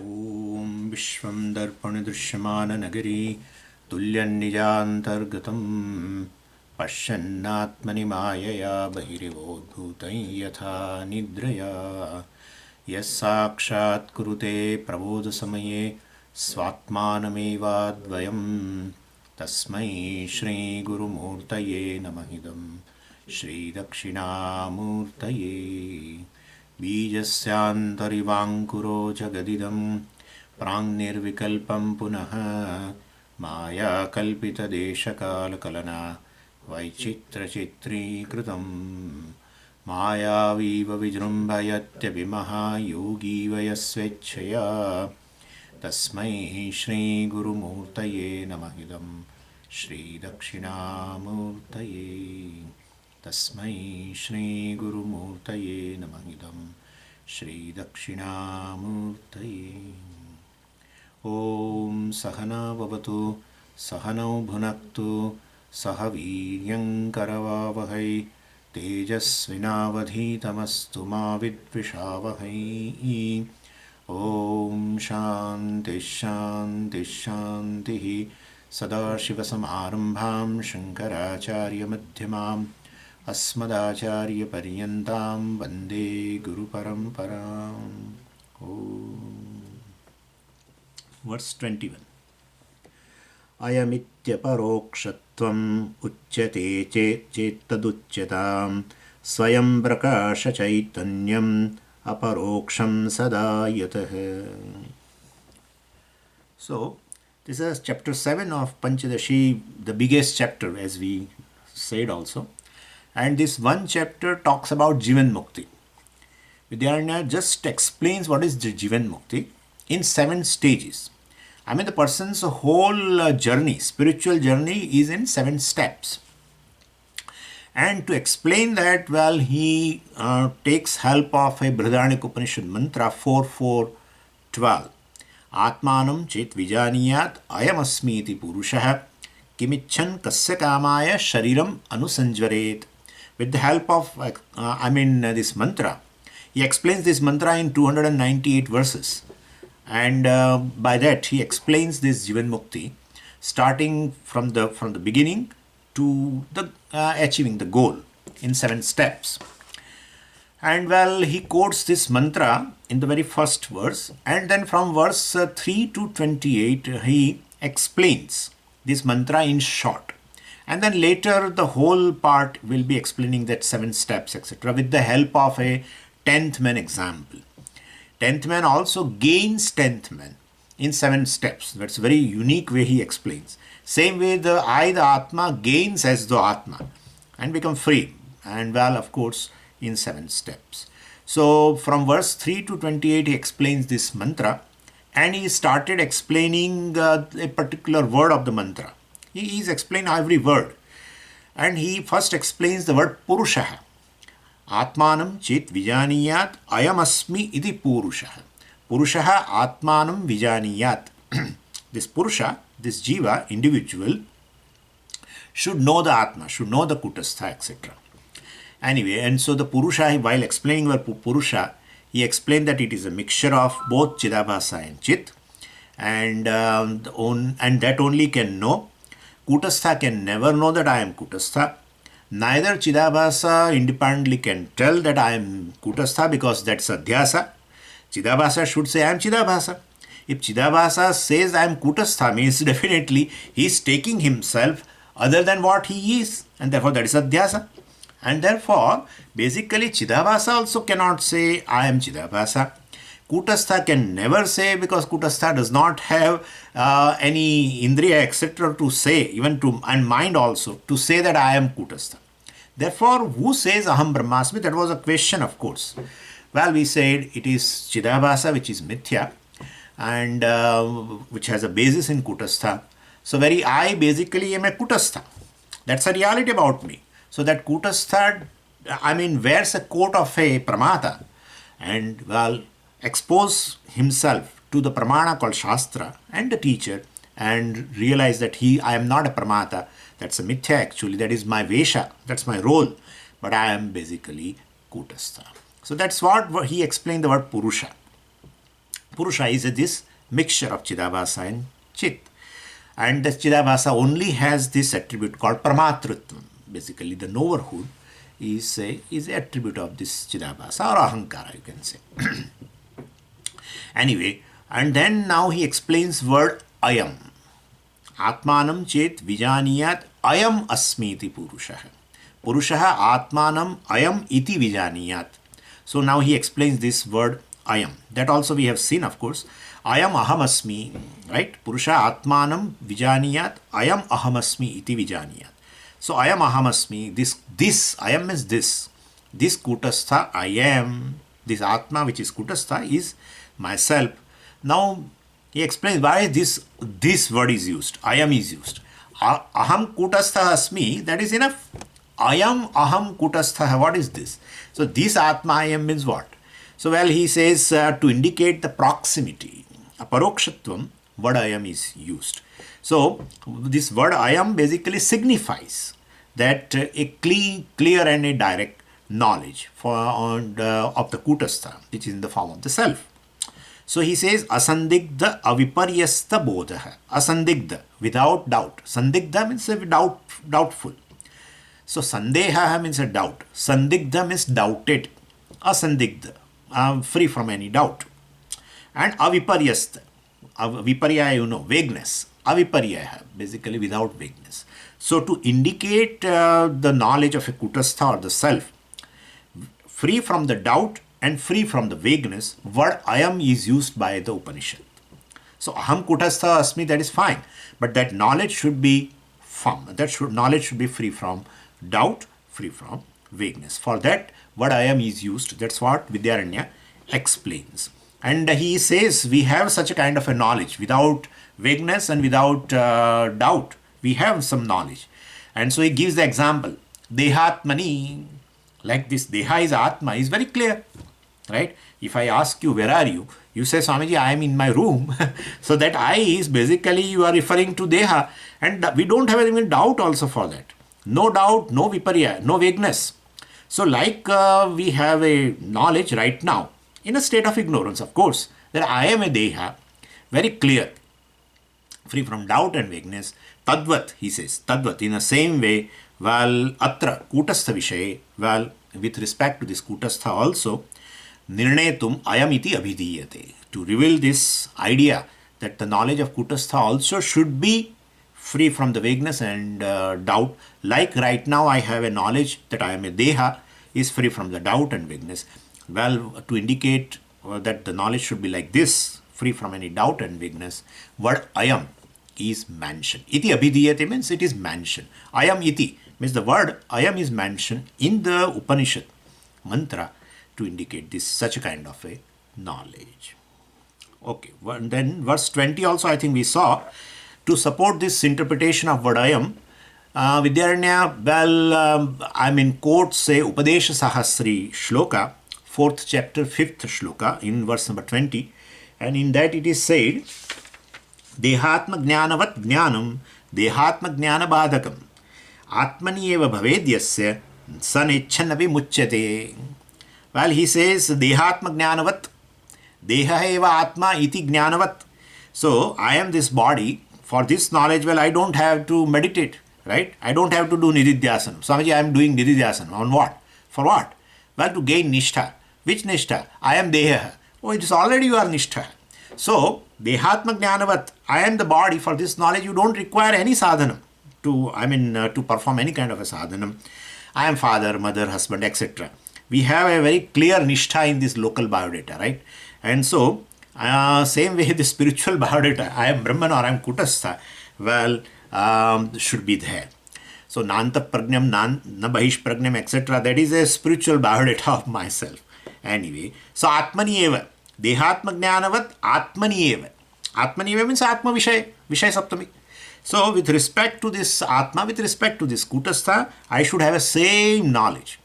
ॐ विश्वं दर्पणदृश्यमाननगरी तुल्यन्निजान्तर्गतं पश्यन्नात्मनि मायया बहिरिवोद्भूतं यथा निद्रया यः साक्षात्कुरुते प्रबोधसमये स्वात्मानमेवाद्वयं तस्मै श्रीगुरुमूर्तये नमः इदं श्रीदक्षिणामूर्तये बीजस्यान्तरिवाङ्कुरो जगदिदं प्राङ्निर्विकल्पं पुनः मायाकल्पितदेशकालकलना वैचित्रचित्रीकृतं मायावीव विजृम्भयत्यभिमहायोगी वयस्वेच्छया तस्मै श्रीगुरुमूर्तये नमः इदं श्रीदक्षिणामूर्तये तस्मै श्रीगुरुमूर्तये नमः इदं श्रीदक्षिणामूर्तये ॐ सहना भवतु सहनौ भुनक्तु सह वीर्यङ्करवावहै तेजस्विनावधीतमस्तु मा विद्विषावहै ॐ शान्तिः शान्तिः शान्तिः सदाशिवसमारम्भां शङ्कराचार्यमध्यमाम् अस्मदाचार्यपर्यन्तां वन्दे गुरुपरम्पराम् ॐ वर्स् 21 अयमित्यपरोक्षत्वम् उच्यते चेत्तदुच्यतां स्वयं प्रकाशचैतन्यम् अपरोक्षं सदा यतः. So this is chapter 7 of Pancadasi, the biggest chapter, as we said also. And this one chapter talks about Jivan Mukti. Vidyaranya just explains what is Jivan Mukti in 7 stages. I mean, the person's whole journey, spiritual journey, is in 7 steps. And to explain that, well, he takes help of a Brihadaranyaka Upanishad mantra 4:4:12. Atmanam chet vijaniyat ayamasmi iti purushah kimichan kasya kamaya shariram anusanjvaret. With the help of, this mantra, he explains this mantra in 298 verses. And by that, he explains this Jivan Mukti, starting from the beginning to the achieving the goal in 7 steps. And well, he quotes this mantra in the very first verse, and then from verse 3 to 28, he explains this mantra in short. And then later, the whole part will be explaining that 7 steps, etc., with the help of a 10th man example. 10th man also gains 10th man in 7 steps. That's a very unique way he explains. Same way, the Atma, gains as the Atma and become free. And well, of course, in 7 steps. So from verse 3 to 28, he explains this mantra, and he started explaining a particular word of the mantra. He is explaining every word. And he first explains the word Purushaha. Atmanam chet vijaniyat ayamasmi iti Purushaha. Purushaha Atmanam vijaniyat. This Purusha, this Jiva, individual, should know the Atma, should know the Kutastha, etc. Anyway, and so the Purusha, while explaining the Purusha, he explained that it is a mixture of both Chidabhasa and Chit, and that only can know. Kutastha can never know that I am Kutastha. Neither Chidabhasa independently can tell that I am Kutastha, because that's Adhyasa. Chidabhasa should say I am Chidabhasa. If Chidabhasa says I am Kutastha, means definitely he is taking himself other than what he is, and therefore that is Adhyasa. And therefore, basically Chidabhasa also cannot say I am Chidabhasa. Kutastha can never say, because Kutastha does not have any Indriya, etc. to say, even to, and mind also, to say that I am Kutastha. Therefore, who says Aham Brahmasmi? That was a question, of course. Well, we said it is Chidabhasa, which is Mithya, and which has a basis in Kutastha. So, very I basically am a Kutastha. That's a reality about me. So, that Kutastha, wears a coat of a Pramata, and well, expose himself to the Pramana called Shastra and the teacher, and realize that I am not a Pramata. That's a Mithya actually. That is my Vesha. That's my role. But I am basically Kutastha. So that's what he explained the word Purusha. Purusha is this mixture of Chidabhasa and Chit. And the Chidabhasa only has this attribute called Paramatritvam. Basically, the knowerhood is a attribute of this Chidabhasa or Ahankara, you can say. Anyway, and then now he explains word Ayam. Atmanam chet vijaniyat ayam asmiti purushaha. Purushaha atmanam ayam iti vijaniyat. So now he explains this word ayam. That also we have seen, of course. Ayam ahamasmi, right? Purusha atmanam vijaniyat ayam ahamasmi iti vijaniyat. So ayam ahamasmi, this ayam means this. This kutastha I am, this atma which is kutastha is myself. Now he explains why this word is used. Ayam is used. Aham kutastha asmi, that is enough. Ayam aham kutastha, what is this? So this atma ayam means what? So well, he says to indicate the proximity, aparokshatvam, word ayam is used. So this word ayam basically signifies that a clear and a direct knowledge of the kutastha, which is in the form of the self. So he says asandigdha aviparyasta bodha. Asandigdha, without doubt. Sandigdha means doubtful. So sandeha means a doubt. Sandigdha means doubted. Asandigdha, free from any doubt. And aviparyasta. Viparya, vagueness. Aviparya, basically without vagueness. So to indicate the knowledge of a kutastha or the self, free from the doubt and free from the vagueness, word ayam is used by the Upanishad. So aham kutastha asmi, that is fine, but that knowledge should be firm. Knowledge should be free from doubt, free from vagueness. For that, word ayam is used. That's what Vidyaranya explains. And he says we have such a kind of a knowledge without vagueness and without doubt. We have some knowledge. And so he gives the example. Dehatmani, like this Deha is Atma, is very clear. Right? If I ask you, where are you? You say, Swamiji, I am in my room. So that I is basically you are referring to Deha. And we don't have any doubt also for that. No doubt, no viparya, no vagueness. So like we have a knowledge right now, in a state of ignorance, of course, that I am a Deha, very clear, free from doubt and vagueness. Tadvat, he says, Tadvat, in the same way, while atra kutastha vishaye, while with respect to this kutastha also, nirnetum ayam iti abhidiyate. To reveal this idea that the knowledge of kutastha also should be free from the vagueness and doubt. Like right now I have a knowledge that I am a Deha, is free from the doubt and vagueness. Well, to indicate that the knowledge should be like this, free from any doubt and vagueness, word ayam is mentioned. Iti abhidiyate means it is mentioned. Ayam iti means the word ayam is mentioned in the Upanishad mantra to indicate this such a kind of a knowledge. Okay, then verse 20 also I think we saw. To support this interpretation of word ayam, Vidyaranya, quotes say Upadesha Sahasri Shloka, 4th chapter, 5th shloka, in verse number 20. And in that it is said, Dehatma jnanavat jnanam, Dehatma jnana badakam, Atmani eva bhavedyasya, sanechanavi muchyate. Well, he says, Dehatma jnanavat, Deha eva atma iti jnanavat. So, I am this body. For this knowledge, well, I don't have to meditate, right? I don't have to do nididhyasana. Swamiji, I am doing nididhyasana. On what? For what? Well, to gain nishtha. Which nishtha? I am Deha. Oh, it is already you are nishtha. So, Dehatma jnanavat, I am the body. For this knowledge, you don't require any sadhana to perform any kind of a sadhana. I am father, mother, husband, etc. We have a very clear nishtha in this local biodata, right? And so, same way the spiritual biodata, I am Brahman or I am Kutastha, well, should be there. So, Nanta Pragnam, Na Bahish Pragnam, etc. That is a spiritual biodata of myself. Anyway, so Atmani eva, Dehatma Jnanavat, Atmani eva. Atmani eva means Atma Vishay Saptami. So, with respect to this Atma, with respect to this Kutastha, I should have a same knowledge.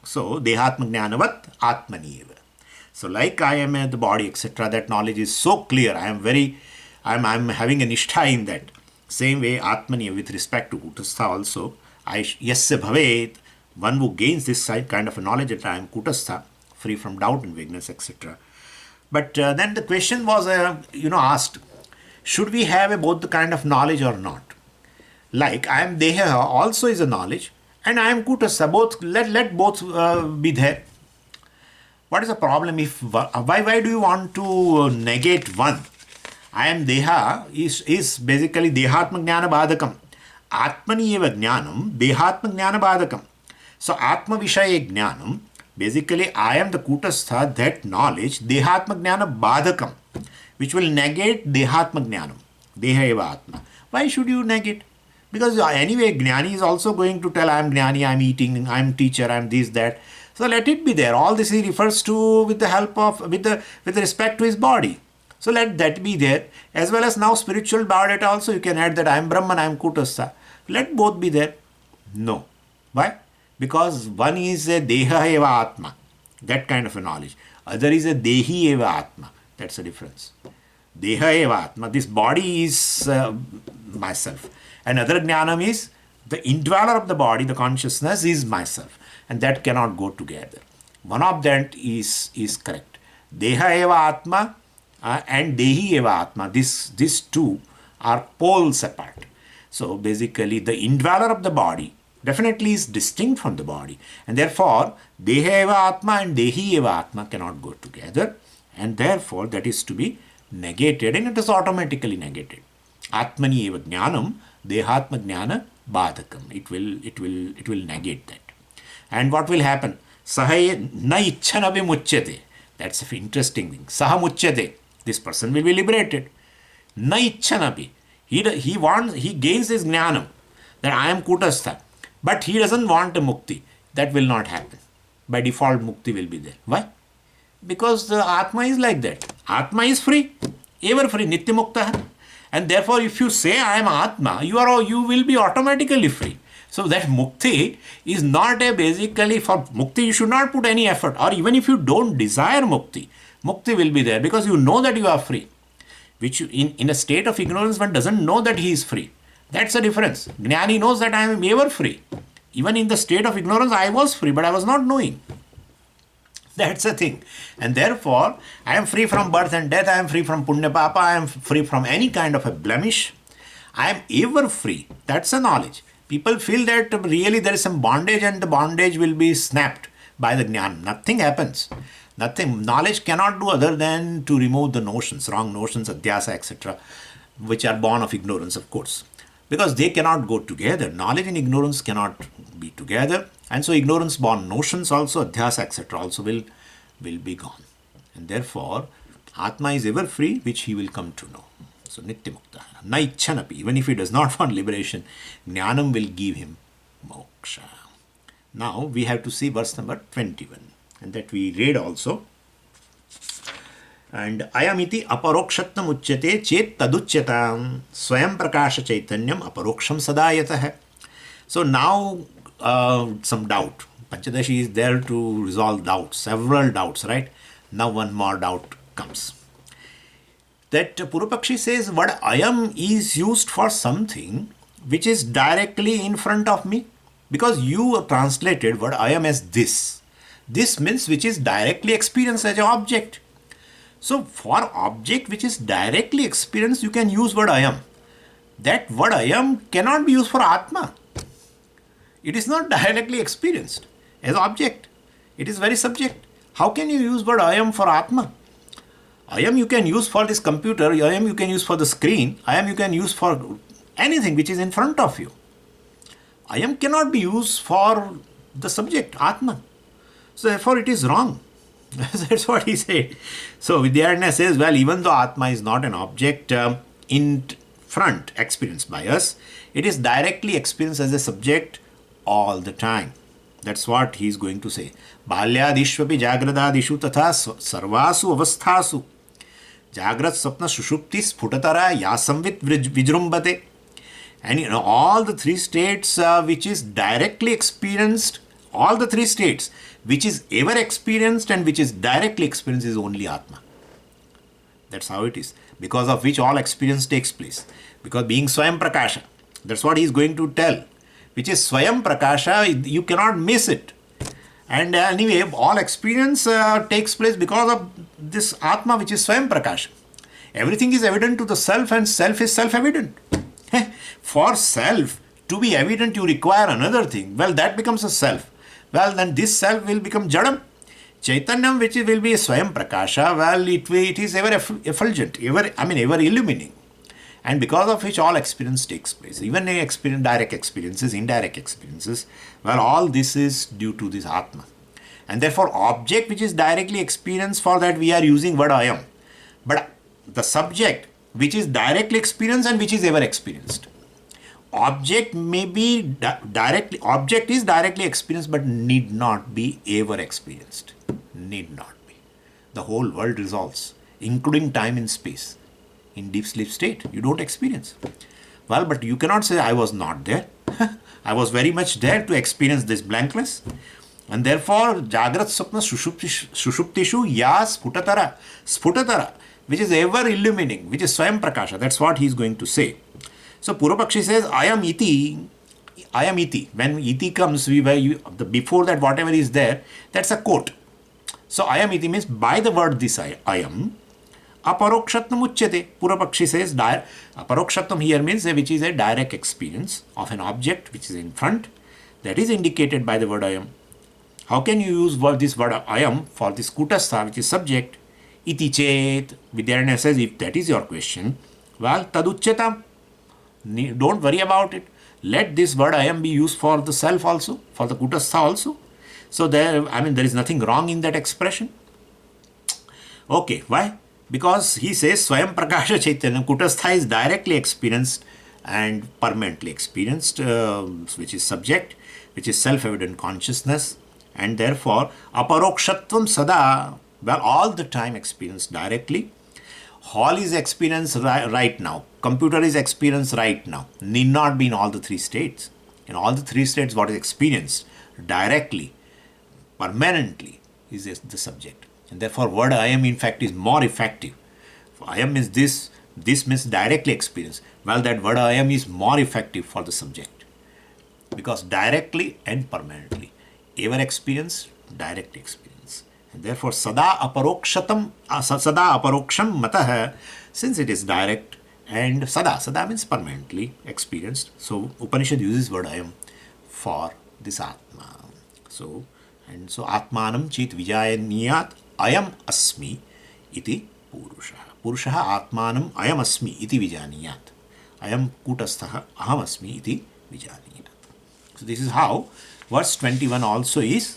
So, Dehatma Jnanavat, Atmani eva. So, like I am the body, etc., that knowledge is so clear. I am having a nishtha in that. Same way, Atmani, with respect to Kutastha also, Yasya Bhavet, one who gains this kind of a knowledge that I am Kutastha, free from doubt and vagueness, etc., But then the question was, asked, should we have both the kind of knowledge or not? Like I am Deha also is a knowledge, and I am Kutasa. Both let both be there. What is the problem if why do you want to negate one? I am Deha is basically Dehatma Jnana Badakam. Atmani eva Jnanam Dehatma Jnana Badakam. So Atma Vishaya Jnanam, basically I am the Kutastha, that knowledge, Dehatma Jnana Badakam, which will negate Dehatma Jnanam. Deha eva Atma. Why should you negate? Because anyway, Jnani is also going to tell I am Jnani, I am eating, I am teacher, I am this, that. So let it be there. All this he refers to with the help of, with respect to his body. So let that be there. As well as now spiritual biodata also you can add that I am Brahman, I am Kutastha. Let both be there. No. Why? Because one is a Deha eva Atma, that kind of a knowledge. Other is a Dehi eva Atma. That's the difference. Deha eva Atma, this body is myself. Another Jnanam is the indweller of the body, the consciousness is myself. And that cannot go together. One of that is correct. Deha eva Atma and Dehi eva Atma, these two are poles apart. So basically the indweller of the body definitely is distinct from the body. And therefore, Deha eva Atma and Dehi eva Atma cannot go together. And therefore, that is to be negated, and it is automatically negated. Atmani eva Jnanam Dehatma Jnana Badakam. It will negate that. And what will happen? Saha na ichchanavi muchyate. That's an interesting thing. Saha muchyate. This person will be liberated. Na ichchanavi. He gains his jnanam that I am Kutastha. But he doesn't want a mukti. That will not happen. By default, mukti will be there. Why? Because the Atma is like that. Atma is free. Ever free. Nitya mukta. And therefore, if you say I am Atma, you will be automatically free. So that mukti is not a basically, for mukti you should not put any effort, or even if you don't desire mukti, mukti will be there because you know that you are free. Which in a state of ignorance one doesn't know that he is free. That's the difference. Jnani knows that I am ever free. Even in the state of ignorance I was free, but I was not knowing. That's the thing. And therefore, I am free from birth and death, I am free from punya papa, I am free from any kind of a blemish. I am ever free. That's a knowledge. People feel that really there is some bondage and the bondage will be snapped by the jnana. Nothing happens. Nothing. Knowledge cannot do other than to remove the notions, wrong notions, adhyasa, etc., which are born of ignorance, of course. Because they cannot go together. Knowledge and ignorance cannot be together. And so ignorance-born notions also, adhyasa, etc., also will be gone. And therefore, Atma is ever free, which he will come to know. So, Nitya Mukta. Na ichchanapi. Even if he does not want liberation, Jnanam will give him moksha. Now, we have to see verse number 21. And that we read also. And ayamiti aparokshattam uchyate chet taduchyatam swayam prakasha chaitanyam aparoksham sadayatah. So now some doubt. Pancadasi is there to resolve doubts, several doubts, right? Now one more doubt comes. That Purupakshi says, word ayam is used for something which is directly in front of me. Because you translated word ayam as this. This means which is directly experienced as an object. So for object which is directly experienced, you can use word ayam. That word ayam cannot be used for Atma. It is not directly experienced as object. It is very subject. How can you use word ayam for Atma? Ayam you can use for this computer, ayam you can use for the screen, ayam you can use for anything which is in front of you. Ayam cannot be used for the subject, Atma. So therefore it is wrong. That's what he said. So Vidyaranya says, well, even though Atma is not an object in front experienced by us, it is directly experienced as a subject all the time. That's what he is going to say. Balyadishvapi jagradadishu tatha sarvasu avasthasu jagrat sapna sushupti sphutatara yasamvit vijrumbate. And all the three states which is directly experienced, all the three states which is ever experienced and which is directly experienced is only Atma. That's how it is. Because of which all experience takes place. Because being Swayam Prakasha, that's what he is going to tell. Which is Swayam Prakasha, you cannot miss it. And anyway, all experience takes place because of this Atma which is Swayam Prakash. Everything is evident to the self and self is self-evident. For self to be evident, you require another thing. Well, that becomes a self. Well, then this self will become Jadam. Chaitanyam, which will be Swayam Prakasha, well, it is ever effulgent, ever illumining. And because of which all experience takes place. Even direct experiences, indirect experiences, well, all this is due to this Atma. And therefore, object which is directly experienced, for that we are using word I am. But the subject which is directly experienced and which is ever experienced. Object may be object is directly experienced but need not be ever experienced. Need not be. The whole world resolves, including time and space. In deep sleep state, you don't experience. Well, but you cannot say I was not there. I was very much there to experience this blankness. And therefore, Jagrat Sapna Sushuptishu Ya Sputatara, which is ever illumining, which is Swayam Prakasha. That's what he is going to say. So Purvapakshi says, I am iti. When iti comes, before that whatever is there, that's a quote. So I am iti means by the word this I am, aparokshatnam uchyate. Purvapakshi says, aparokshatnam here means which is a direct experience of an object which is in front, that is indicated by the word I am. How can you use this word I am for this kutastha, which is subject? Iti chet. Vidyaranya says, if that is your question, well, taduchyata. Don't worry about it. Let this word I am be used for the self also, for the kutastha also. So there is nothing wrong in that expression. Okay, why? Because he says Swayam Prakasha Chaitanya, kutastha is directly experienced and permanently experienced, which is subject, which is self-evident consciousness, and therefore aparokshatvam sada, well, all the time experienced directly. Hall is experienced right now. Computer is experienced right now. Need not be in all the three states. In all the three states, what is experienced directly, permanently, is the subject. And therefore, word I am in fact is more effective. I am means this means directly experienced. Well, that word I am is more effective for the subject. Because directly and permanently. Ever experience, direct experience. And therefore, sada aparoksham matah, since it is direct, and sada means permanently experienced. So Upanishad uses word I am for this Atma. So Atmanam chit vijayaniyat ayam asmi iti purusha. Purusha Atmanam ayam asmi iti vijaniyat. Ayam kutastha aham asmi iti vijaniyat. So this is how verse 21 also is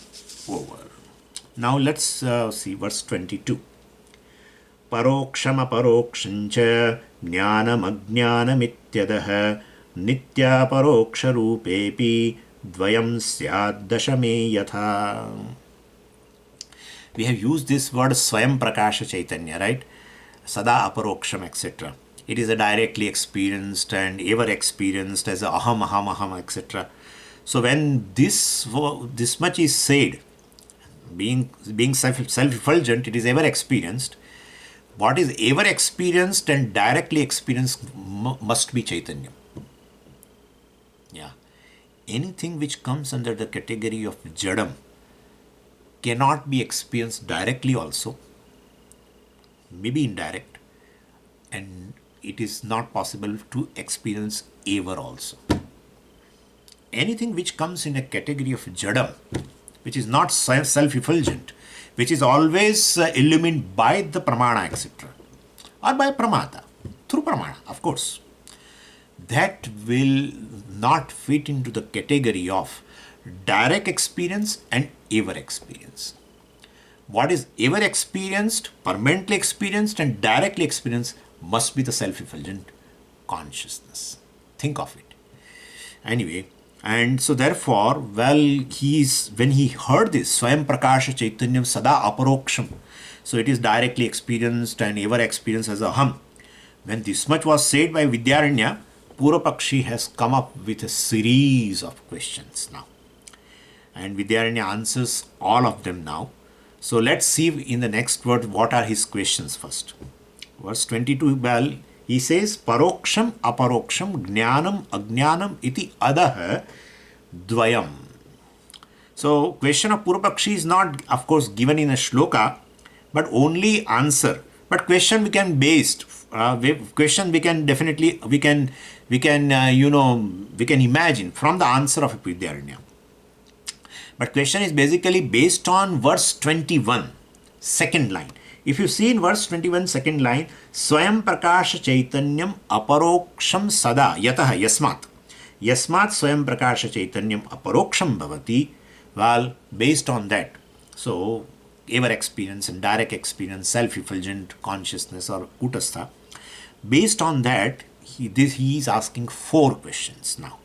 over. Now let's see verse 22. Paroksham aparokshancha jnanam ajnanamityadaha nitya paroksha rupepi dvayam syad dashame yatha. We have used this word Swayam Prakasha Chaitanya, right? Sada aparoksham, etc. It is a directly experienced and ever experienced as a aham, etc. So when this much is said, being self-effulgent, it is ever experienced. What is ever experienced and directly experienced must be Chaitanya. Yeah. Anything which comes under the category of Jadam cannot be experienced directly also, maybe indirect, and it is not possible to experience ever also. Anything which comes in a category of Jadam, which is not self-effulgent, which is always illumined by the pramana, etc., or by pramata, through pramana, of course, that will not fit into the category of direct experience and ever experience. What is ever experienced, permanently experienced, and directly experienced must be the self-effulgent consciousness. Think of it. Anyway, and so therefore, well, when he heard this, Swayam Prakasha Chaitanyam Sada Aparoksham, so it is directly experienced and ever experienced as aham. When this much was said by Vidyaranya, Purvapakshi has come up with a series of questions now. And Vidyaranya answers all of them now. So let's see in the next word what are his questions first. Verse 22, well, he says, Paroksham aparoksham jnanam ajnanam iti adaha dvayam. So question of Purvapakshi is not, of course, given in a shloka, but only answer. But question we can based, question we can definitely, we can we can imagine from the answer of a Vidyaranya. But question is basically based on verse 21, second line. If you see in verse 21, second line, Swayam Prakasha Chaitanyam Aparoksham Sada Yatah Yasmat. Yasmat Swayam Prakasha Chaitanyam Aparoksham Bhavati. Well, based on that, so ever experience and direct experience, self-effulgent consciousness or Kutastha, based on that, he is asking 4 questions now.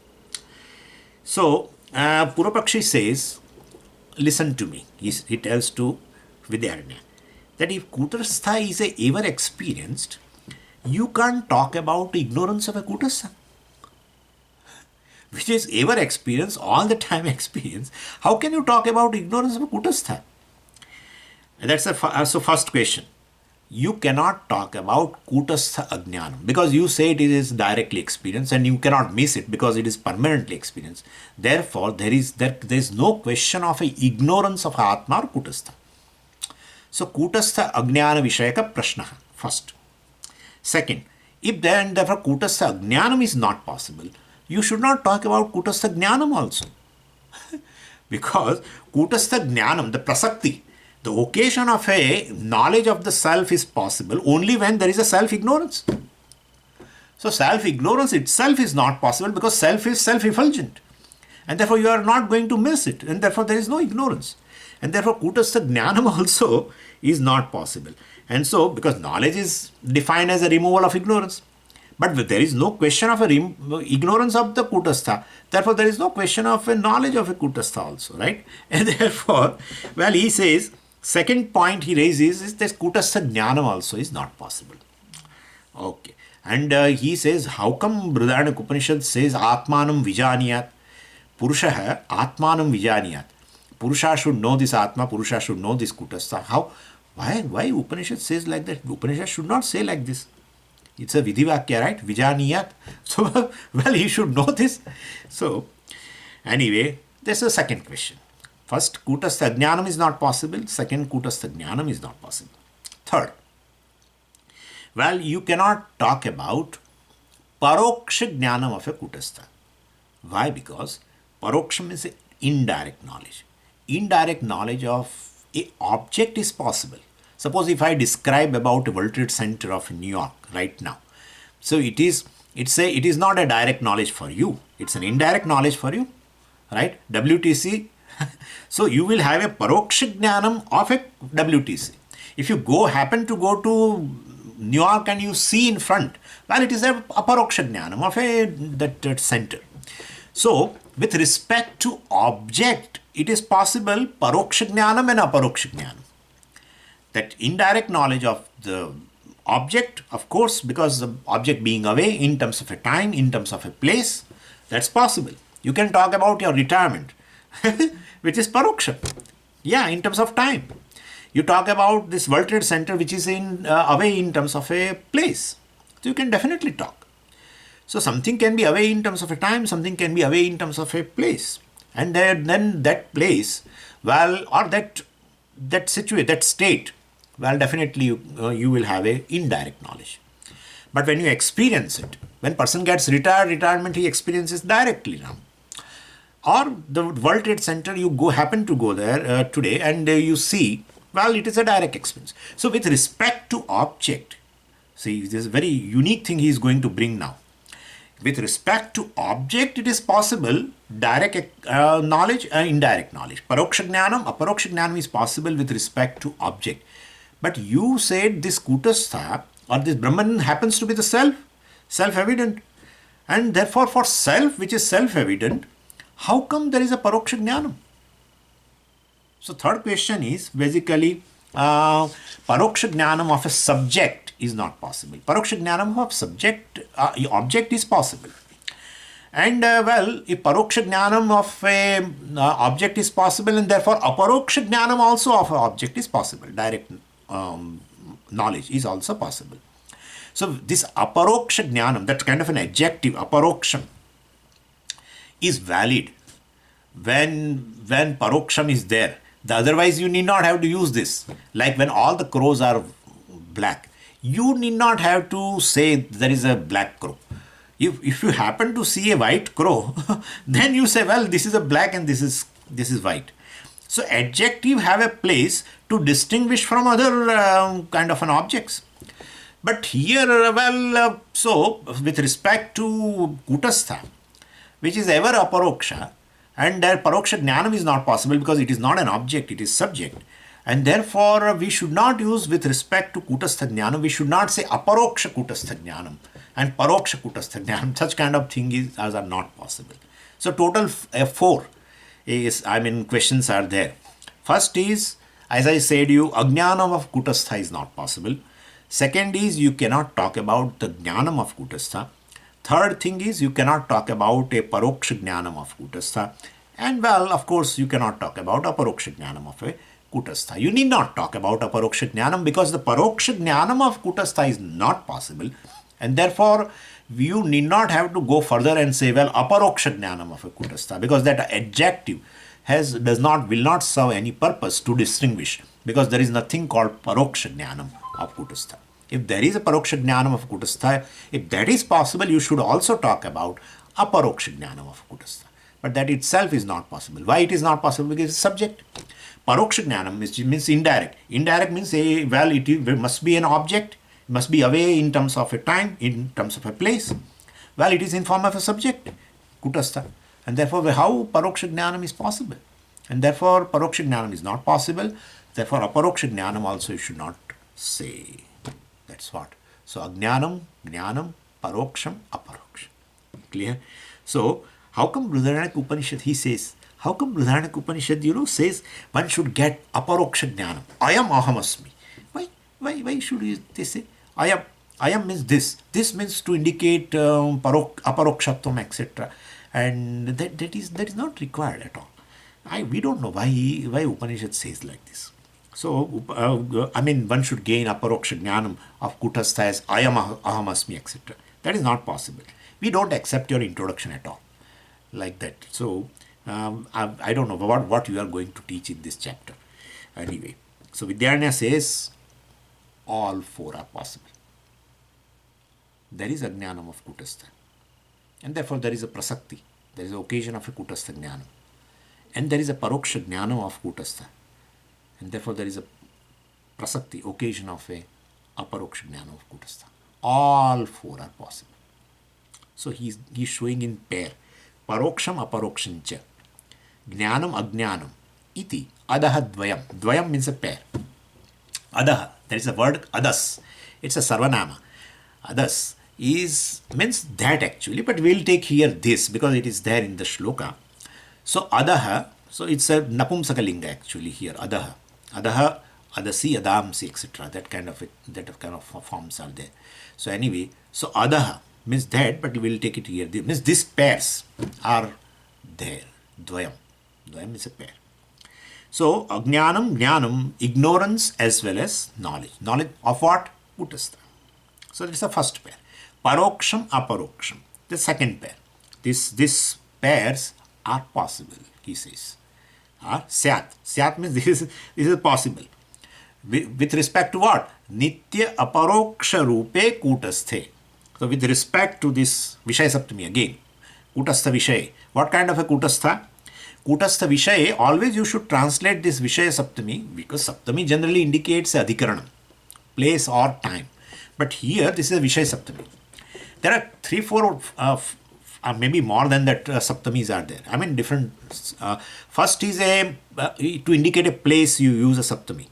So, Purvapakshi says, listen to me. He tells to Vidyaranya that if Kutastha is a ever experienced, you can't talk about ignorance of a Kutastha, which is ever experienced, all the time experience. How can you talk about ignorance of a Kutastha? That's the first question. You cannot talk about Kutastha Ajnanam because you say it is directly experienced and you cannot miss it because it is permanently experienced. Therefore, there is no question of a ignorance of Atma or Kutastha. So, Kutastha Ajnana Vishayaka Prashna first. Second, if then therefore Kutastha Ajnanam is not possible, you should not talk about Kutastha Jnanam also. Because Kutastha Jnanam, the prasakti, the occasion of a knowledge of the self is possible only when there is a self-ignorance. So self-ignorance itself is not possible because self is self-effulgent. And therefore you are not going to miss it. And therefore there is no ignorance. And therefore Kutastha Jnanam also is not possible. And so because knowledge is defined as a removal of ignorance. But there is no question of a ignorance of the Kutastha. Therefore, there is no question of a knowledge of a Kutastha also, right? And therefore, well, he says, second point he raises is that Kutastha Jnanam also is not possible. Okay. And he says, how come Brihadaranyaka Upanishad says Atmanam Vijaniyat? Purusha Atmanam Vijaniyat. Purusha should know this Atma, Purusha should know this Kutastha. How? Why Upanishad says like that? Upanishad should not say like this. It's a Vidhivakya, right? Vijaniyat. So, well, he should know this. So, anyway, there's a second question. First, Kutastha Jnanam is not possible. Second, Kutastha Jnanam is not possible. Third, well, you cannot talk about Paroksha Jnanam of a Kutastha. Why? Because Paroksham is an indirect knowledge. Indirect knowledge of an object is possible. Suppose if I describe about a World Trade Center of New York right now. So it is not a direct knowledge for you. It's an indirect knowledge for you, right? WTC. So you will have a Paroksha Jnanam of a WTC. If you happen to go to New York and you see in front, well, it is a Paroksha Jnanam of that center. So with respect to object, it is possible Paroksha Jnanam and Aparoksha Jnanam. That indirect knowledge of the object, of course, because the object being away in terms of a time, in terms of a place, that's possible. You can talk about your retirement, which is Paroksha. Yeah, in terms of time. You talk about this World Trade Center, which is away in terms of a place. So you can definitely talk. So something can be away in terms of a time, something can be away in terms of a place. And then that place, well, or that state, well, definitely you will have a indirect knowledge. But when you experience it, when person gets retirement, he experiences directly now. Or the World Trade Center, you happen to go there today and you see, well, it is a direct experience. So with respect to object, see, this is a very unique thing he is going to bring now. With respect to object, it is possible direct knowledge and indirect knowledge. Paroksha Jnanam, Aparoksha Jnanam is possible with respect to object. But you said this Kutastha or this Brahman happens to be the self-evident. And therefore for self, which is self-evident, how come there is a Paroksha Jnanam? So third question is basically Paroksha Jnanam of a subject is not possible. Paroksha Jnanam of object is possible. And well, if Paroksha Jnanam of a object is possible, and therefore Aparoksha Jnanam also of an object is possible. Direct knowledge is also possible. So this Aparoksha Jnanam, that kind of an adjective, Aparoksham, is valid when Paroksham is there. Otherwise, you need not have to use this. Like when all the crows are black, you need not have to say there is a black crow. If you happen to see a white crow, then you say, well, this is a black and this is white. So adjective have a place to distinguish from other kind of an objects. But here, so with respect to Kutastha, which is ever aparoksha, and there paroksha jnanam is not possible because it is not an object, it is subject. And therefore, we should not use with respect to Kutastha jnanam, we should not say aparoksha Kutastha jnanam and paroksha Kutastha jnanam. Such kind of thing are not possible. So total four questions are there. First is, as I said you, ajnanam of Kutastha is not possible. Second is, you cannot talk about the jnanam of Kutastha. Third thing is, you cannot talk about a paroksha jnanam of Kutastha. And of course, you cannot talk about a paroksha jnanam of a Kutastha. You need not talk about a paroksha jnanam because the paroksha jnanam of Kutastha is not possible. And therefore, you need not have to go further and say, well, aparoksha jnanam of a Kutastha, because that adjective will not serve any purpose to distinguish, because there is nothing called paroksha jnanam of Kutastha. If there is a paroksha jnanam of Kutastha, if that is possible, you should also talk about aparoksha jnanam of Kutastha. But that itself is not possible. Why it is not possible? Because it's subject. Paroksha jnanam means indirect. Indirect means, it must be an object, it must be away in terms of a time, in terms of a place. Well, it is in form of a subject, Kutastha. And therefore, how paroksha jnanam is possible? And therefore, paroksha jnanam is not possible. Therefore, aparoksha jnanam also you should not say. That's what. So, ajnanam, jnanam, paroksham, aparoksham. Clear? So, how come Brihadaranyaka Upanishad, he says, how come Brihadaranyaka Upanishad, says one should get aparoksha jnanam? Ayam ahamasmi. Why should they say ayam? Ayam means this. This means to indicate aparokshatvam, etc. And that is not required at all. We don't know why Upanishad says like this. So, one should gain aparoksha jnanam of Kutastha as ayam ahamasmi, etc. That is not possible. We don't accept your introduction at all. Like that. So, I don't know what you are going to teach in this chapter. Anyway, so Vidyaranya says all four are possible. There is ajnanam of Kutastha. And therefore, there is a prasakti. There is an occasion of a Kutastha jnanam. And there is a paroksha jnanam of Kutastha. And therefore, there is a prasakti, occasion of a aparoksha jnanam of Kutastha. All four are possible. So, he's showing in pair. Paroksham aparoksham cha. Jnanam ajnanam. Iti adaha dvayam. Dvayam means a pair. Adaha. There is a word adas. It's a sarvanama. Adas means that actually, but we'll take here this because it is there in the shloka. So adaha, so it's a napumsakalinga actually here, adaha. Adaha, adasi, adamsi, etc. That kind of forms are there. So anyway, so adaha means that, but we'll take it here. Means these pairs are there. Dvayam. Dvayam is a pair. So jnanam, ignorance as well as knowledge. Knowledge of what? Kutastha. So that's the first pair. Paroksham, aparoksham. The second pair. These pairs are possible, he says. Syat. Syat means this is possible. With respect to what? Nitya aparoksha rupe kutasthe. So with respect to this Vishaya Saptami again, Kutastha Vishaya. What kind of a Kutastha? Kutastha Vishaya, always you should translate this Vishaya Saptami, because Saptami generally indicates adhikaranam, place or time. But here this is a Vishaya Saptami. There are 3, 4, maybe more than that Saptamis are there. Different. First is to indicate a place you use a Saptami.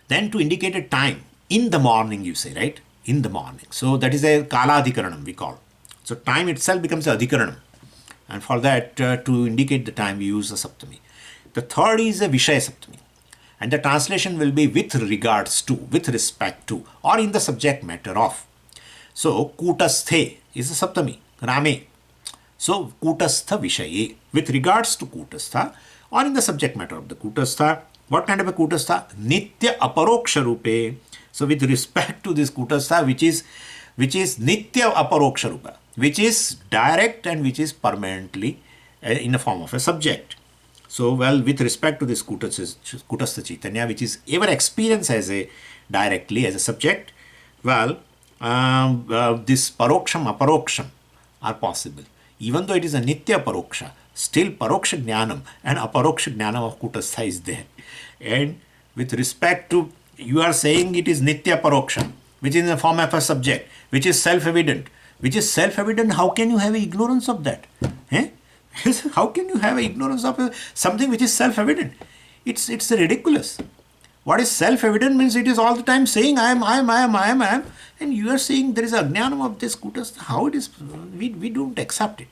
Then to indicate a time, in the morning you say, right? In the morning. So that is a Kaladhikaranam we call. So time itself becomes a Adhikaranam. And for that, to indicate the time, we use a Saptami. The third is a Vishaya Saptami. And the translation will be with regards to, with respect to, or in the subject matter of. So, Kutasthe is a Saptami, Rame. So, Kutastha Vishaye, with regards to Kutastha, or in the subject matter of the Kutastha. What kind of a Kutastha? Nitya Aparoksha Rupe. So, with respect to this Kutastha, which is Nitya Aparoksha Rupa, which is direct and which is permanently in the form of a subject. So, well, with respect to this Kutastha Chaitanya, which is ever experienced as a directly as a subject, well, this Paroksham, Aparoksham are possible. Even though it is a Nitya Paroksha, still Paroksha Jnanam and Aparoksha Jnanam of Kutastha is there. And with respect to, you are saying it is Nitya Paroksha, which is in the form of a subject, which is self-evident. Which is self-evident, how can you have ignorance of that? Eh? How can you have ignorance of something which is self-evident? It's ridiculous. What is self-evident means it is all the time saying I am, and you are saying there is a jnanam of this kutas. How it is? We don't accept it.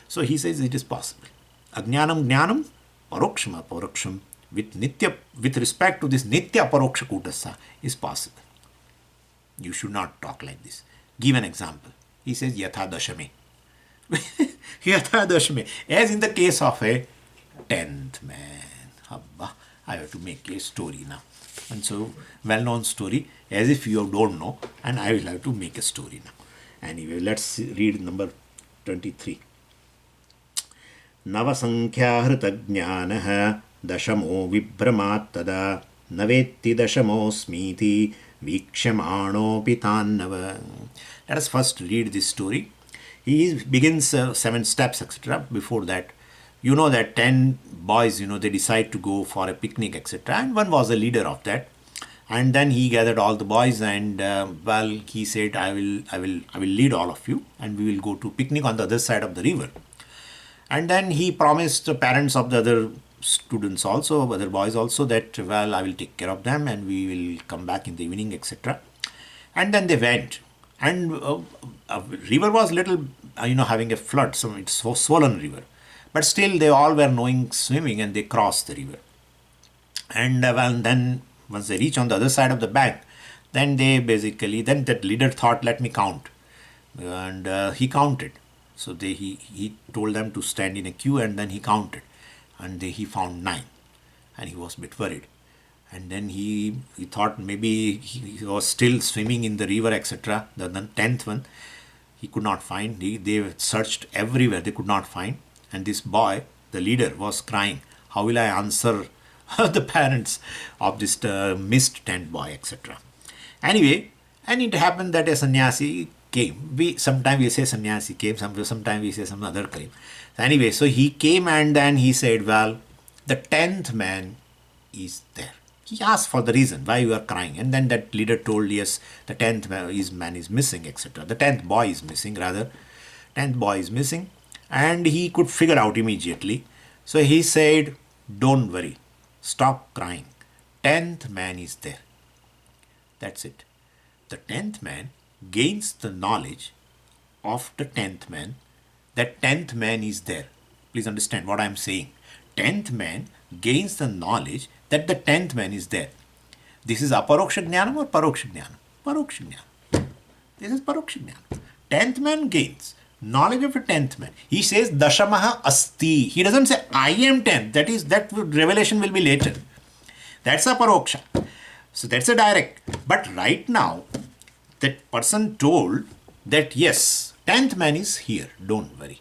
So he says it is possible. Ajnanam jnanam paroksham aparoksham with respect to this nitya paroksha kutasa is possible. You should not talk like this. Give an example. He says yatha dashame. Yatha dashame. As in the case of a 10th man. Habba. I have to make a story now. And so, well-known story, as if you don't know, and I will have to make a story now. Anyway, let's read number 23. Navasankhyahrita dashamo vibhramat tada navetti dashamosmiti vikshamaano pitannava. Let us first read this story. He begins 7 steps, etc. Before that, you know that 10 boys, they decide to go for a picnic, etc. And one was the leader of that. And then he gathered all the boys and, he said, I will lead all of you and we will go to picnic on the other side of the river. And then he promised the parents of the other students also, other boys also, that, I will take care of them and we will come back in the evening, etc. And then they went. And river was little, having a flood, so it's so swollen river. But still, they all were knowing swimming and they crossed the river. And then once they reach on the other side of the bank, then that leader thought, let me count. And he counted. So he told them to stand in a queue and then he counted. And he found 9. And he was a bit worried. And then he thought maybe he was still swimming in the river, etc. The 10th one, he could not find. They searched everywhere, they could not find. And this boy, the leader, was crying, how will I answer the parents of this missed 10th boy, etc. Anyway, and it happened that a sannyasi came. Sometimes we say sannyasi came, sometimes we say some other came. So anyway, so he came and then he said, the 10th man is there. He asked for the reason why you are crying. And then that leader told, yes, the 10th man is missing, etc. The 10th boy is missing, rather. 10th boy is missing. And he could figure out immediately. So he said, don't worry. Stop crying. 10th man is there. That's it. The 10th man gains the knowledge of the 10th man. That 10th man is there. Please understand what I am saying. 10th man gains the knowledge that the 10th man is there. This is aparoksha jnanam or paroksha jnanam? Paroksha jnanam. This is paroksha jnanam. 10th man gains knowledge of a 10th man. He says dashamaha asti. He doesn't say I am 10th. That revelation will be later. That's a paroksha. So that's a direct. But right now, that person told that yes, 10th man is here. Don't worry.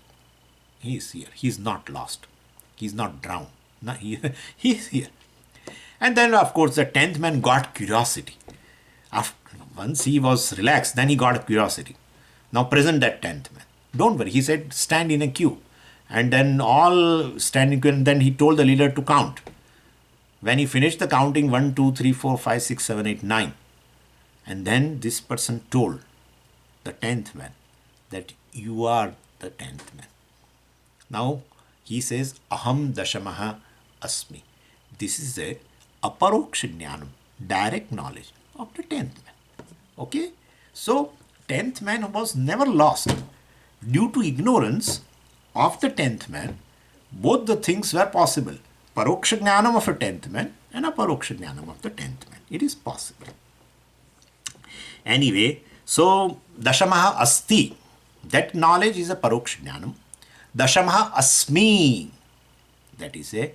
He is here. He is not lost. He is not drowned. No, he is here. And then of course the 10th man got curiosity. Once he was relaxed, then he got curiosity. Now present that 10th man. Don't worry, he said, stand in a queue. And then all stand in queue, and then he told the leader to count. When he finished the counting, 1, 2, 3, 4, 5, 6, 7, 8, 9. And then this person told the 10th man that you are the 10th man. Now he says, aham dashamaha asmi. This is a aparoksha jnanam, direct knowledge of the 10th man. Okay? So 10th man was never lost. Due to ignorance of the 10th man, both the things were possible. Paroksha jnanam of a 10th man and aparoksha jnanam of the 10th man. It is possible. Anyway, so dashamaha asti, that knowledge is a paroksha jnanam. Dashamaha asmi, that is a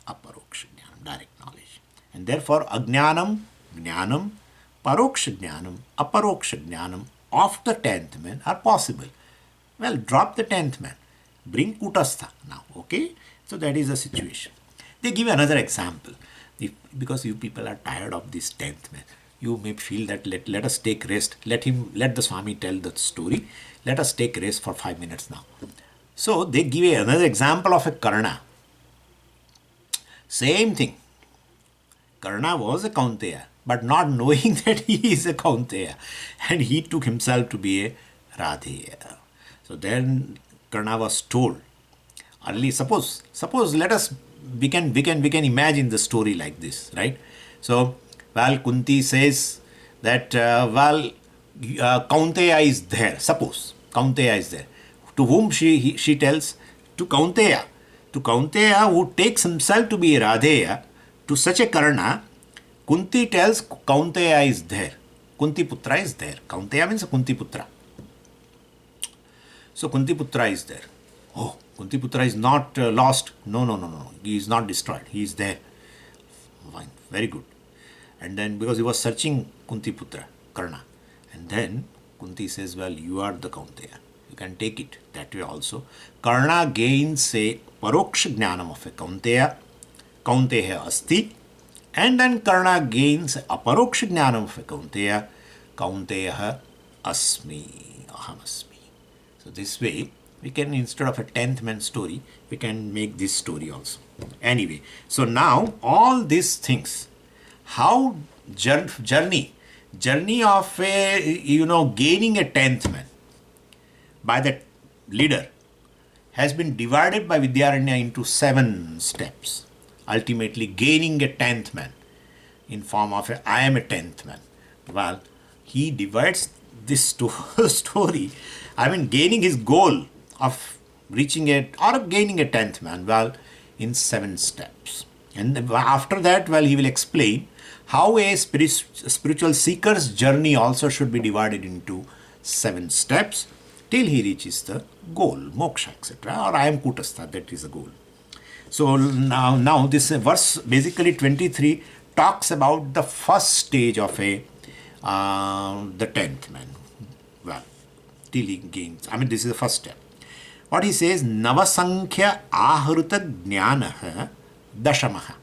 aparoksha jnanam, direct knowledge. And therefore ajnanam, jnanam, paroksha jnanam, aparoksha jnanam of the 10th man are possible. Well, drop the 10th man. Bring Kutastha now, okay? So that is the situation. They give another example. Because you people are tired of this 10th man, you may feel that let us take rest. Let the Swami tell the story. Let us take rest for 5 minutes now. So they give another example of a Karna. Same thing. Karna was a Kaunteya, but not knowing that he is a Kaunteya, and he took himself to be a Radheya. So then Karna was told. Early, suppose let us we can imagine the story like this, right? So, well, Kunti says that Kaunteya is there. Suppose Kaunteya is there, to whom she tells to Kaunteya who takes himself to be a Radheya, to such a Karna. Kunti tells Kaunteya is there. Kunti Putra is there. Kaunteya means Kunti Putra. So Kunti Putra is there. Oh, Kunti Putra is not lost. No. He is not destroyed. He is there. Fine. Very good. And then because he was searching Kunti Putra, Karna. And then Kunti says, well, you are the Kaunteya. You can take it that way also. Karna gains a paroksha jnanam of a Kaunteya. Kaunteya asti. And then Karna gains aparoksha jnanam of a Kaunteya. Kaunteya asmi. Aham asmi. So this way, we can, instead of a 10th man story, we can make this story also. Anyway, so now all these things, how journey of a, gaining a 10th man by the leader has been divided by Vidyaranya into 7 steps. Ultimately gaining a 10th man in form of I am a 10th man. Well, he divides this story, gaining his goal of reaching it or gaining a 10th man, well, in 7 steps. And after that, well, he will explain how a spiritual seeker's journey also should be divided into 7 steps till he reaches the goal, moksha, etc. Or I am kutastha, that is the goal. So now this verse, basically 23, talks about the first stage of the 10th man. Well, till he gains, this is the first step. What he says, Navasankhya ahruta jnanaha dashamaha.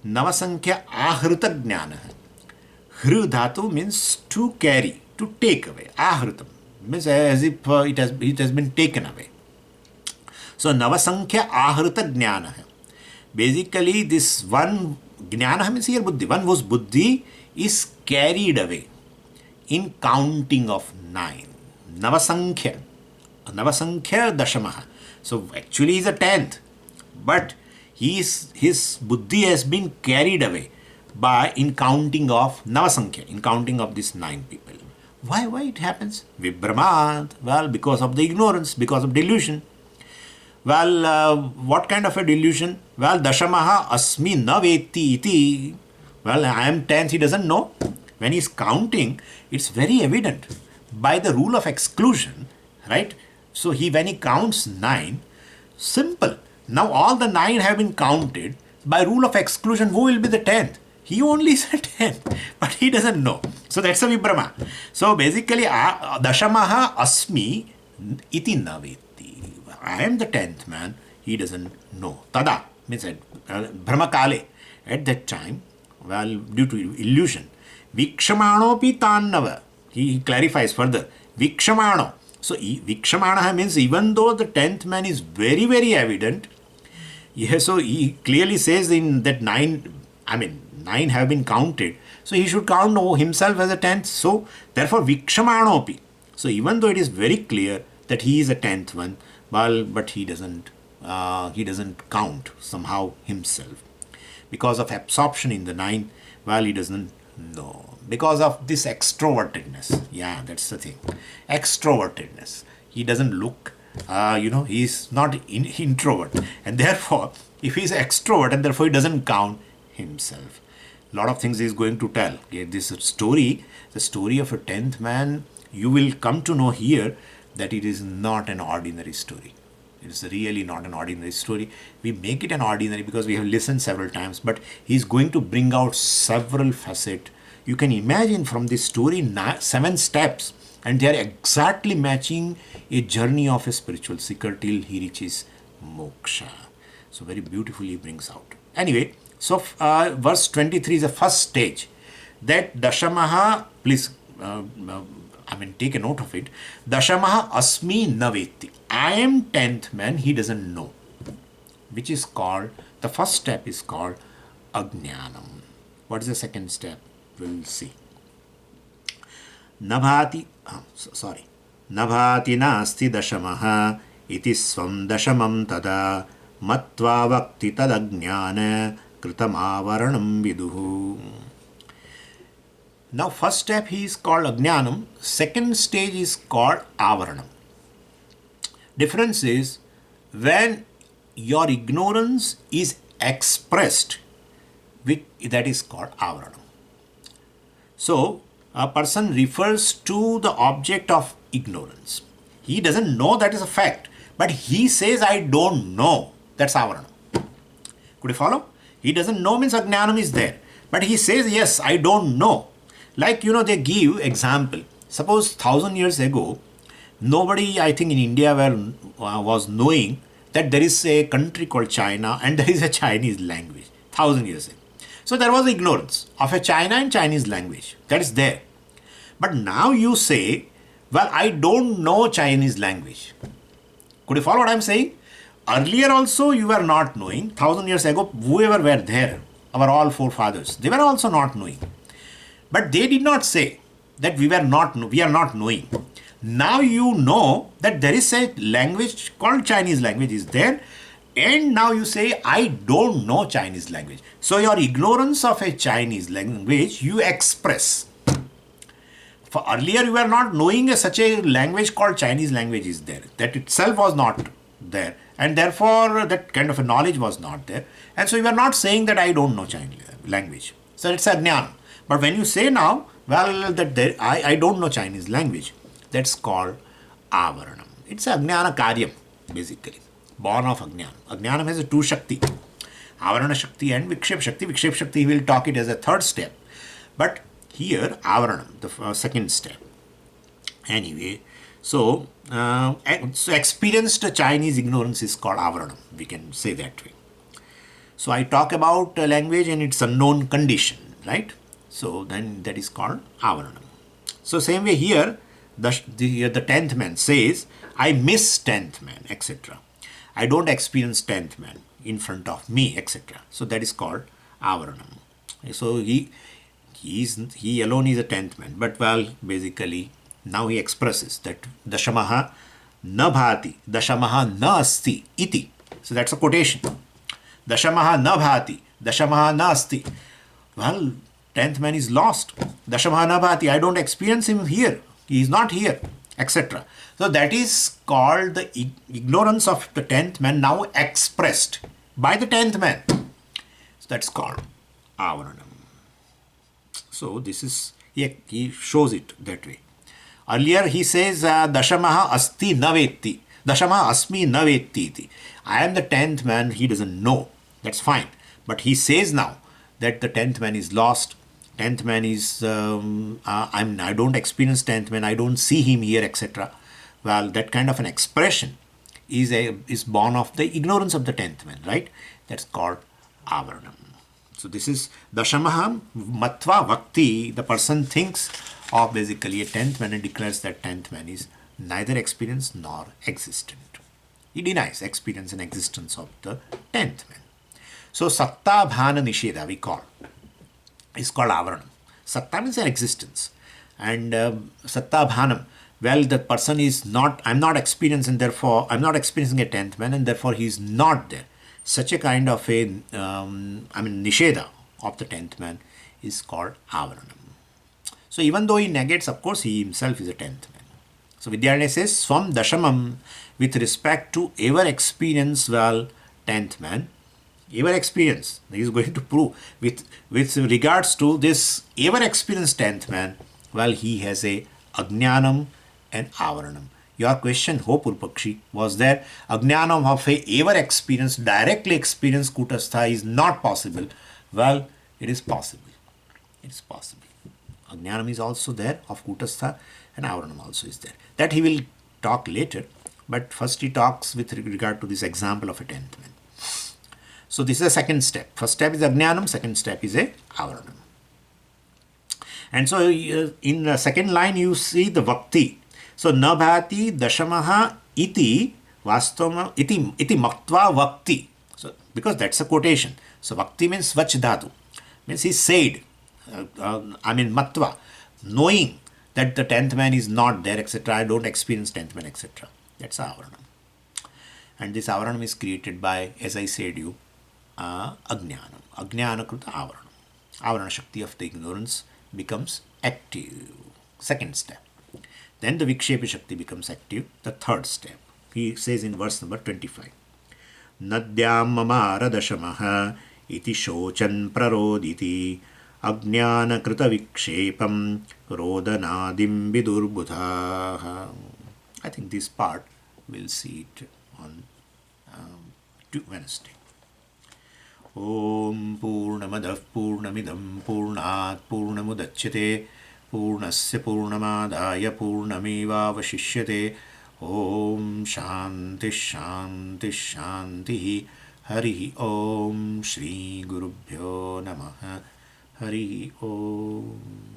Navasankhya ahruta jnanaha. Hru dhatu means to carry, to take away. Ahrutam means as if it has been taken away. So Navasankhya ahruta jnanaha. Basically, this one jnanaha means here buddhi. One whose buddhi is carried away in counting of 9. Navasankhya dashamaha. So actually he is a 10th, but his buddhi has been carried away in counting of Navasankhya, in counting of these 9 people. Why it happens? Vibramad. Well, because of the ignorance, because of delusion. Well, what kind of a delusion? Well, dashamaha asmi na veti iti. Well, I am 10th, he doesn't know. When he is counting, it's very evident by the rule of exclusion, right? So when he counts 9, simple. Now all the 9 have been counted. By rule of exclusion, who will be the 10th? He only is a 10th, but he doesn't know. So that's a vibrama. So basically, dashamaha asmi iti naveti. I am the 10th man. He doesn't know. Tada means brahmakale. At that time, well, due to illusion, vikshamanopi tannava. He clarifies further. Vikshamano. So vikshamana means even though the 10th man is very, very evident, so he clearly says in that 9 have been counted. So he should count himself as a 10th. So therefore vikshamanopi. So even though it is very clear that he is a 10th one, well, but he doesn't count somehow himself. Because of absorption in the 9, well, he doesn't know. Because of this extrovertedness. Yeah, that's the thing. Extrovertedness. He doesn't look, he is not introvert. And therefore, if he is extrovert, and therefore he doesn't count himself. A lot of things he is going to tell. Okay, this story, the story of a 10th man, you will come to know here that it is not an ordinary story. It is really not an ordinary story. We make it an ordinary because we have listened several times, but he is going to bring out several facets. You can imagine from this story 7 steps, and they are exactly matching a journey of a spiritual seeker till he reaches moksha. So very beautifully brings out. Anyway, so verse 23 is the first stage. That Dashamaha, please, take a note of it. Dashamaha asmi naveti. I am 10th man, he doesn't know. Which is called, the first step is called Ajnanam. What is the second step? We'll see. Nabhati, Nabhati nasti dashamaha iti svam dashamam tada matva vakti tadajnana kritam avaranam viduhu. Now first step he is called Ajnanam, second stage is called Avaranam. Difference is when your ignorance is expressed, that is called Avaranam. So a person refers to the object of ignorance. He doesn't know that is a fact, but he says, I don't know. That's Avaranam. Could you follow? He doesn't know means Ajnanam is there, but he says, yes, I don't know. Like, they give example. Suppose 1000 years ago, nobody, I think in India was knowing that there is a country called China and there is a Chinese language. 1000 years ago. So there was ignorance of a China and Chinese language. That is there. But now you say, well, I don't know Chinese language. Could you follow what I am saying? Earlier also you were not knowing. 1000 years ago, whoever were there, our all forefathers, they were also not knowing. But they did not say that we are not knowing. Now you know that there is a language called Chinese language is there, and now you say, I don't know Chinese language. So your ignorance of a Chinese language you express. For earlier you were not knowing such a language called Chinese language is there. That itself was not there, and therefore that kind of a knowledge was not there. And so you are not saying that I don't know Chinese language. So it's a jnana. But when you say now, well, that I don't know Chinese language, that's called Avaranam. It's a Ajnana Karyam, basically. Born of Ajnana. Ajnanam has a two Shakti. Avarana Shakti and Vikshep Shakti. Vikshep Shakti, we will talk it as a third step. But here, Avaranam, the second step. Anyway, so experienced Chinese ignorance is called Avaranam. We can say that way. So I talk about language and its unknown condition, right? So then that is called Avaranam. So same way here, the 10th man says, I miss 10th man, etc. I don't experience 10th man in front of me, etc. So that is called Avaranam. So he alone is a 10th man. But well, basically, now he expresses that Dashamaha na bhati, Dashamaha na asti iti. So that's a quotation. Dashamaha na bhati, Dashamaha na asti. Well, 10th man is lost. Dashamaha na bhati, I don't experience him here. He is not here, etc. So that is called the ignorance of the 10th man now expressed by the 10th man. So that's called Avaranam. So this is, he shows it that way. Earlier he says, Dashamaha asti navetti. Dashamaha asmi navetti. I am the 10th man, he doesn't know. That's fine. But he says now that the 10th man is lost. 10th man is, I don't experience 10th man, I don't see him here, etc. Well, that kind of an expression is born of the ignorance of the 10th man, right? That's called Avaranam. So this is Dashamaha Matva Vakti. The person thinks of basically a 10th man and declares that 10th man is neither experienced nor existent. He denies experience and existence of the 10th man. So Satta Bhana Nisheda we call. Is called Avaranam. Satta means an existence. And Satta Bhanam, well, the person is not, I'm not experiencing, and therefore I'm not experiencing a 10th man, and therefore he is not there. Such a kind of a, Nisheda of the 10th man is called Avaranam. So even though he negates, of course, he himself is a 10th man. So Vidyaranya says, Swam Dashamam, with respect to ever experience, well, 10th man, ever experience, he is going to prove with regards to this ever experienced 10th man, well, he has a Ajnanam and Avaranam. Your question, Ho Purpakshi, was there Ajnanam of a ever experienced, directly experienced Kutastha is not possible. Well, it is possible. It is possible. Ajnanam is also there of Kutastha and Avaranam also is there. That he will talk later, but first he talks with regard to this example of a 10th man. So this is the second step. First step is Ajnanam, second step is a Avaranam. And so in the second line you see the Vakti. So na bhati dashamaha iti vastama iti maktva vakti. So because that's a quotation. So Vakti means Svach dhatu. Means he said, matva, knowing that the 10th man is not there, etc. I don't experience 10th man, etc. That's Avaranam. And this Avaranam is created by, as I said you, Ajnanam. Ajnanakruta Avaranam. Avarana Shakti of the ignorance becomes active. Second step. Then the Vikshepa Shakti becomes active. The third step. He says in verse number 25. Nadyam mamara dashamaha iti shochan praroditi Ajnanakrita vikshepam rodanadim vidurbudha. I think this part we'll see it on Wednesday. Om Purnamadav Purnamidam Purnat Purnamudachyate Purnasya Purnamadaya Purnamevavashishyate. Om Shanti Shanti Shanti. Hari Om Shri Gurubhyo Namaha. Hari Om.